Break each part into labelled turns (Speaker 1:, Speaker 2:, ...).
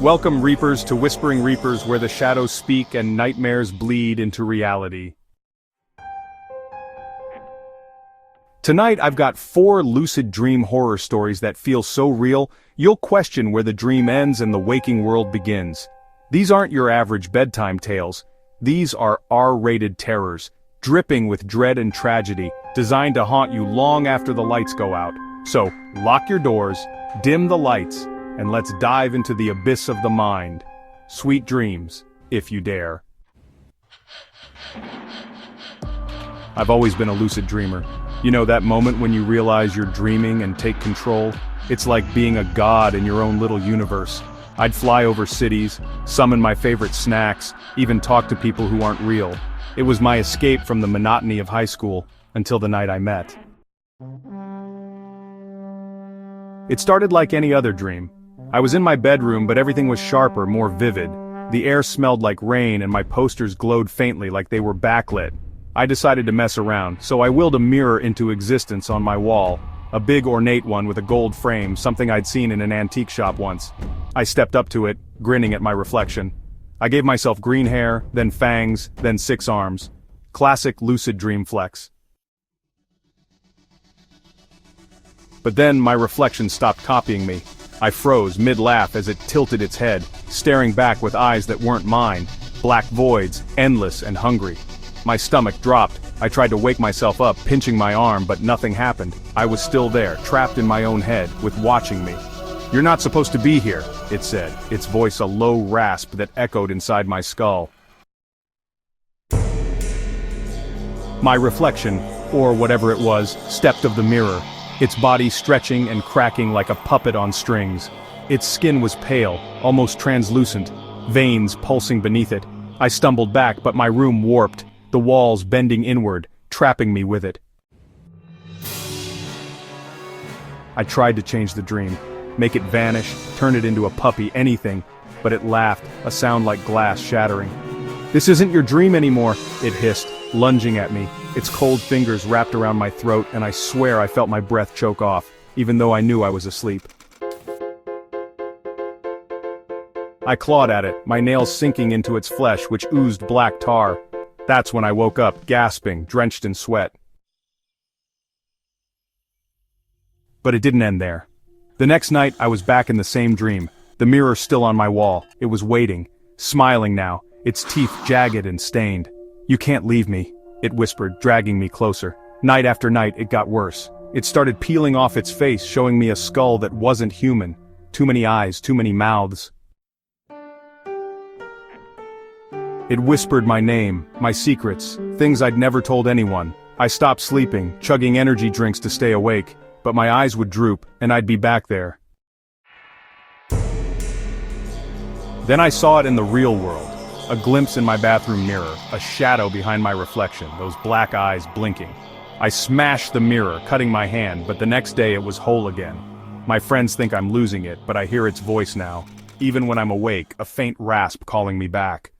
Speaker 1: Welcome, Reapers, to Whispering Reapers, where the shadows speak and nightmares bleed into reality. Tonight I've got 4 lucid dream horror stories that feel so real, you'll question where the dream ends and the waking world begins. These aren't your average bedtime tales. These are R-rated terrors, dripping with dread and tragedy, designed to haunt you long after the lights go out. So, lock your doors, dim the lights, and let's dive into the abyss of the mind. Sweet dreams, if you dare. I've always been a lucid dreamer. You know, that moment when you realize you're dreaming and take control? It's like being a god in your own little universe. I'd fly over cities, summon my favorite snacks, even talk to people who aren't real. It was my escape from the monotony of high school, until the night I met. It started like any other dream. I was in my bedroom, but everything was sharper, more vivid. The air smelled like rain and my posters glowed faintly like they were backlit. I decided to mess around, so I willed a mirror into existence on my wall. A big ornate one with a gold frame, something I'd seen in an antique shop once. I stepped up to it, grinning at my reflection. I gave myself green hair, then fangs, then 6 arms. Classic lucid dream flex. But then my reflection stopped copying me. I froze mid-laugh as it tilted its head, staring back with eyes that weren't mine. Black voids, endless and hungry. My stomach dropped. I tried to wake myself up, pinching my arm, but nothing happened. I was still there, trapped in my own head, with watching me. "You're not supposed to be here," it said, its voice a low rasp that echoed inside my skull. My reflection, or whatever it was, stepped of the mirror, its body stretching and cracking like a puppet on strings. Its skin was pale, almost translucent, veins pulsing beneath it. I stumbled back, but my room warped, the walls bending inward, trapping me with it. I tried to change the dream, make it vanish, turn it into a puppy, anything, but it laughed, a sound like glass shattering. "This isn't your dream anymore," it hissed, lunging at me, its cold fingers wrapped around my throat, and I swear I felt my breath choke off, even though I knew I was asleep. I clawed at it, my nails sinking into its flesh, which oozed black tar. That's when I woke up, gasping, drenched in sweat. But it didn't end there. The next night, I was back in the same dream, the mirror still on my wall. It was waiting, smiling now, its teeth jagged and stained. "You can't leave me," it whispered, dragging me closer. Night after night, it got worse. It started peeling off its face, showing me a skull that wasn't human. Too many eyes, too many mouths. It whispered my name, my secrets, things I'd never told anyone. I stopped sleeping, chugging energy drinks to stay awake, but my eyes would droop, and I'd be back there. Then I saw it in the real world. A glimpse in my bathroom mirror, a shadow behind my reflection, those black eyes blinking. I smashed the mirror, cutting my hand, but the next day it was whole again. My friends think I'm losing it, but I hear its voice now. Even when I'm awake, a faint rasp calling me back.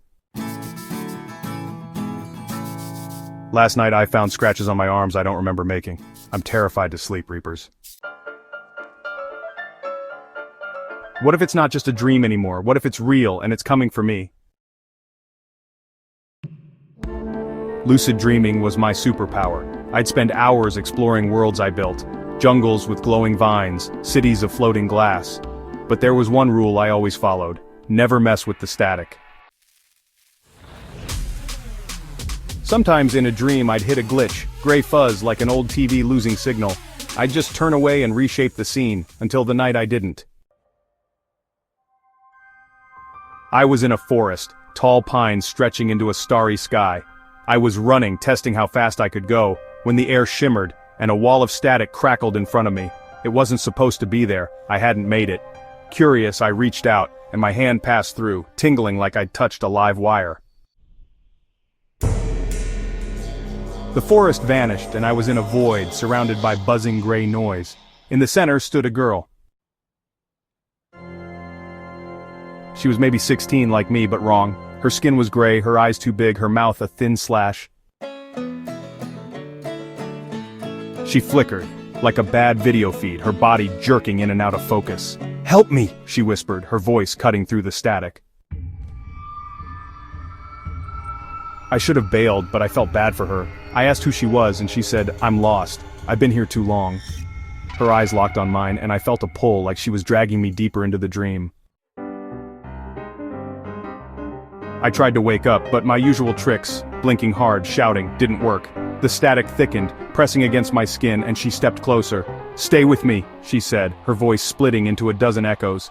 Speaker 1: Last night I found scratches on my arms I don't remember making. I'm terrified to sleep, Reapers. What if it's not just a dream anymore? What if it's real and it's coming for me? Lucid dreaming was my superpower. I'd spend hours exploring worlds I built. Jungles with glowing vines, cities of floating glass. But there was one rule I always followed. Never mess with the static. Sometimes in a dream I'd hit a glitch, gray fuzz like an old TV losing signal. I'd just turn away and reshape the scene, until the night I didn't. I was in a forest, tall pines stretching into a starry sky. I was running, testing how fast I could go, when the air shimmered, and a wall of static crackled in front of me. It wasn't supposed to be there, I hadn't made it. Curious, I reached out, and my hand passed through, tingling like I'd touched a live wire. The forest vanished, and I was in a void, surrounded by buzzing gray noise. In the center stood a girl. She was maybe 16 like me, but wrong. Her skin was gray, her eyes too big, her mouth a thin slash. She flickered, like a bad video feed, her body jerking in and out of focus. "Help me," she whispered, her voice cutting through the static. I should have bailed, but I felt bad for her. I asked who she was and she said, "I'm lost. I've been here too long." Her eyes locked on mine and I felt a pull like she was dragging me deeper into the dream. I tried to wake up, but my usual tricks, blinking hard, shouting, didn't work. The static thickened, pressing against my skin, and she stepped closer. "Stay with me," she said, her voice splitting into a dozen echoes.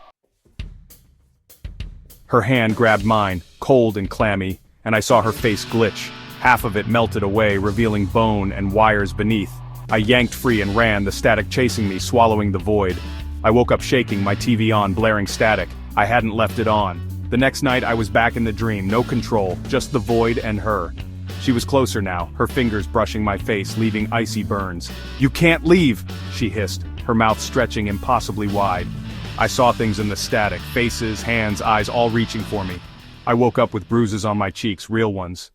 Speaker 1: Her hand grabbed mine, cold and clammy, and I saw her face glitch. Half of it melted away, revealing bone and wires beneath. I yanked free and ran, the static chasing me, swallowing the void. I woke up shaking, my TV on, blaring static. I hadn't left it on. The next night I was back in the dream, no control, just the void and her. She was closer now, her fingers brushing my face, leaving icy burns. "You can't leave," she hissed, her mouth stretching impossibly wide. I saw things in the static, faces, hands, eyes, all reaching for me. I woke up with bruises on my cheeks, real ones.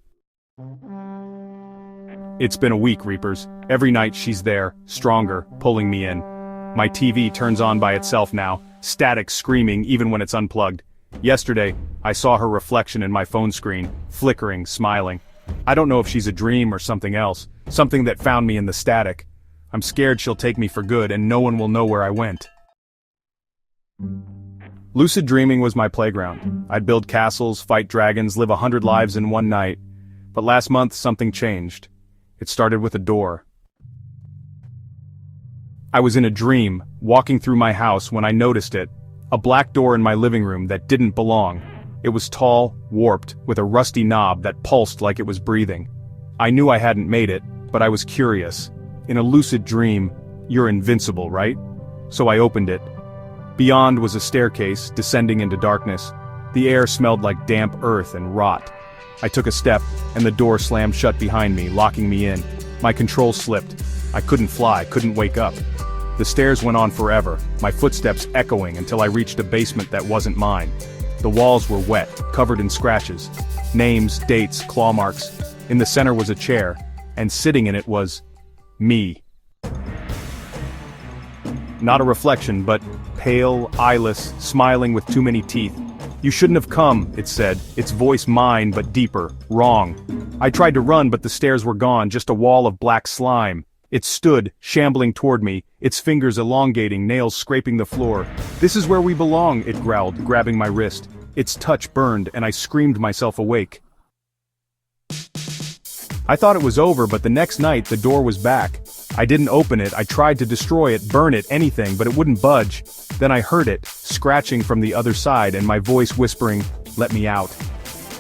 Speaker 1: It's been a week, Reapers. Every night she's there, stronger, pulling me in. My TV turns on by itself now, static screaming even when it's unplugged. Yesterday, I saw her reflection in my phone screen, flickering, smiling. I don't know if she's a dream or something else, something that found me in the static. I'm scared she'll take me for good and no one will know where I went. Lucid dreaming was my playground. I'd build castles, fight dragons, live 100 lives in one night. But last month something changed. It started with a door. I was in a dream, walking through my house when I noticed it. A black door in my living room that didn't belong. It was tall, warped, with a rusty knob that pulsed like it was breathing. I knew I hadn't made it, but I was curious. In a lucid dream, you're invincible, right? So I opened it. Beyond was a staircase, descending into darkness. The air smelled like damp earth and rot. I took a step, and the door slammed shut behind me, locking me in. My control slipped. I couldn't fly, couldn't wake up. The stairs went on forever, my footsteps echoing until I reached a basement that wasn't mine. The walls were wet, covered in scratches. Names, dates, claw marks. In the center was a chair, and sitting in it was me. Not a reflection, but pale, eyeless, smiling with too many teeth. "You shouldn't have come," it said, its voice mine but deeper, wrong. I tried to run but the stairs were gone, just a wall of black slime. It stood, shambling toward me, its fingers elongating, nails scraping the floor. "This is where we belong," it growled, grabbing my wrist. Its touch burned and I screamed myself awake. I thought it was over, but the next night the door was back. I didn't open it, I tried to destroy it, burn it, anything, but it wouldn't budge. Then I heard it, scratching from the other side and my voice whispering, "Let me out."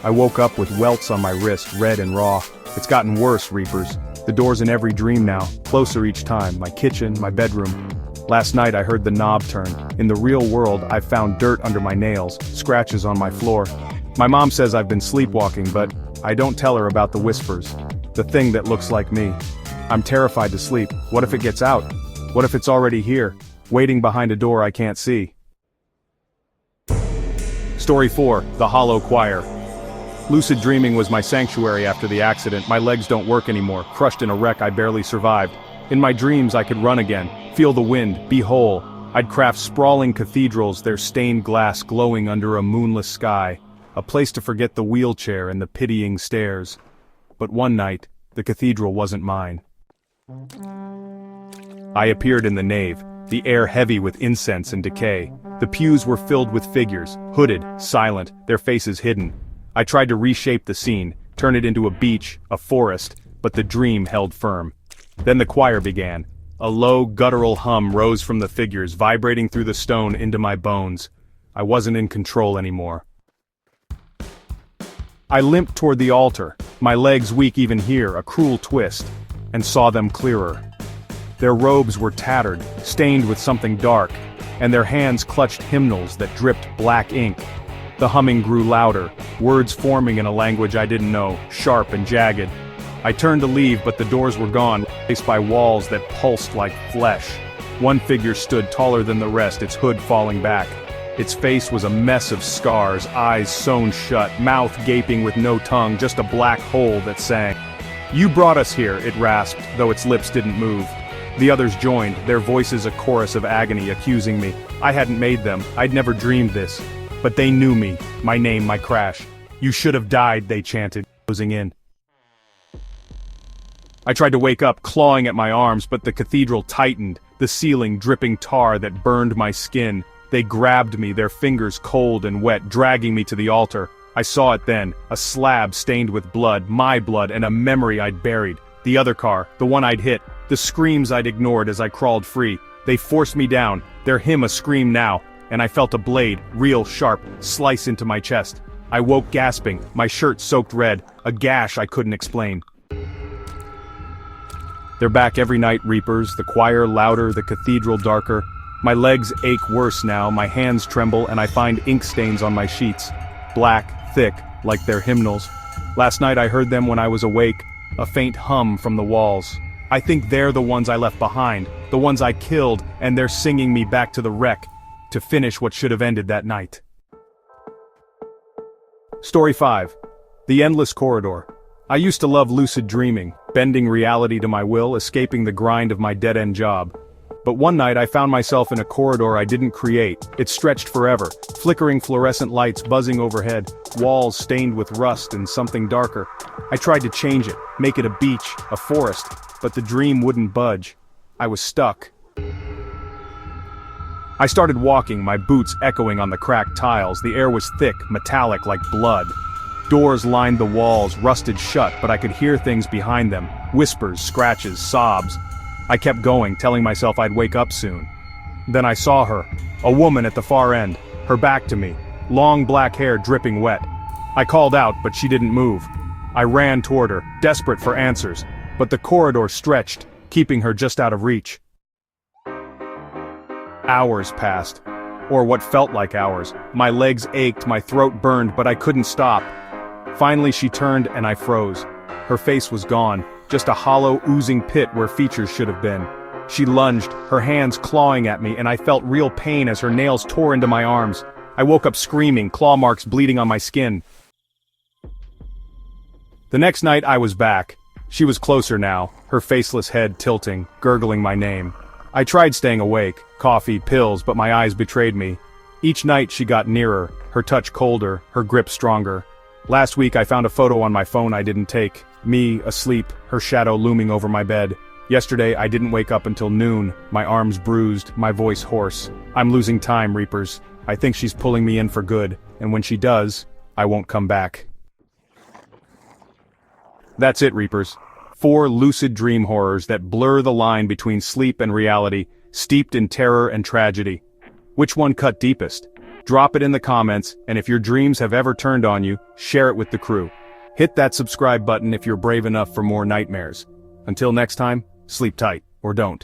Speaker 1: I woke up with welts on my wrist, red and raw. It's gotten worse, Reapers. The door's in every dream now, closer each time, my kitchen, my bedroom. Last night I heard the knob turn. In the real world I've found dirt under my nails, scratches on my floor. My mom says I've been sleepwalking, but I don't tell her about the whispers. The thing that looks like me. I'm terrified to sleep. What if it gets out? What if it's already here, waiting behind a door I can't see? Story 4, The Hollow Choir. Lucid dreaming was my sanctuary after the accident. My legs don't work anymore, crushed in a wreck I barely survived. In my dreams I could run again, feel the wind, be whole. I'd craft sprawling cathedrals, their stained glass glowing under a moonless sky. A place to forget the wheelchair and the pitying stares. But one night, the cathedral wasn't mine. I appeared in the nave, the air heavy with incense and decay. The pews were filled with figures, hooded, silent, their faces hidden. I tried to reshape the scene, turn it into a beach, a forest, but the dream held firm. Then the choir began. A low, guttural hum rose from the figures, vibrating through the stone into my bones. I wasn't in control anymore. I limped toward the altar, my legs weak even here, a cruel twist, and saw them clearer. Their robes were tattered, stained with something dark, and their hands clutched hymnals that dripped black ink. The humming grew louder, words forming in a language I didn't know, sharp and jagged. I turned to leave, but the doors were gone, replaced by walls that pulsed like flesh. One figure stood taller than the rest, its hood falling back. Its face was a mess of scars, eyes sewn shut, mouth gaping with no tongue, just a black hole that sang. "You brought us here," it rasped, though its lips didn't move. The others joined, their voices a chorus of agony accusing me. I hadn't made them, I'd never dreamed this. But they knew me, my name, my crash. You should have died, they chanted, closing in. I tried to wake up, clawing at my arms, but the cathedral tightened, the ceiling dripping tar that burned my skin. They grabbed me, their fingers cold and wet, dragging me to the altar. I saw it then, a slab stained with blood, my blood, and a memory I'd buried. The other car, the one I'd hit, the screams I'd ignored as I crawled free. They forced me down, their hymn a scream now, and I felt a blade, real sharp, slice into my chest. I woke gasping, my shirt soaked red, a gash I couldn't explain. They're back every night, Reapers, the choir louder, the cathedral darker. My legs ache worse now, my hands tremble, and I find ink stains on my sheets. Black, thick, like their hymnals. Last night I heard them when I was awake, a faint hum from the walls. I think they're the ones I left behind, the ones I killed, and they're singing me back to the wreck, to finish what should have ended that night. Story 5. The Endless Corridor. I used to love lucid dreaming, bending reality to my will, escaping the grind of my dead-end job. But one night I found myself in a corridor I didn't create. It stretched forever, flickering fluorescent lights buzzing overhead, walls stained with rust and something darker. I tried to change it, make it a beach, a forest, but the dream wouldn't budge. I was stuck. I started walking, my boots echoing on the cracked tiles. The air was thick, metallic like blood. Doors lined the walls, rusted shut, but I could hear things behind them. Whispers, scratches, sobs. I kept going, telling myself I'd wake up soon. Then I saw her, a woman at the far end, her back to me, long black hair dripping wet. I called out, but she didn't move. I ran toward her, desperate for answers, but the corridor stretched, keeping her just out of reach. Hours passed, or what felt like hours. My legs ached, my throat burned, but I couldn't stop. Finally she turned and I froze. Her face was gone, just a hollow, oozing pit where features should have been. She lunged, her hands clawing at me, and I felt real pain as her nails tore into my arms. I woke up screaming, claw marks bleeding on my skin. The next night I was back. She was closer now, her faceless head tilting, gurgling my name. I tried staying awake, coffee, pills, but my eyes betrayed me. Each night she got nearer, her touch colder, her grip stronger. Last week I found a photo on my phone I didn't take. Me, asleep, her shadow looming over my bed. Yesterday I didn't wake up until noon, my arms bruised, my voice hoarse. I'm losing time, Reapers. I think she's pulling me in for good, and when she does, I won't come back. That's it, Reapers. 4 lucid dream horrors that blur the line between sleep and reality, steeped in terror and tragedy. Which one cut deepest? Drop it in the comments, and if your dreams have ever turned on you, share it with the crew. Hit that subscribe button if you're brave enough for more nightmares. Until next time, sleep tight, or don't.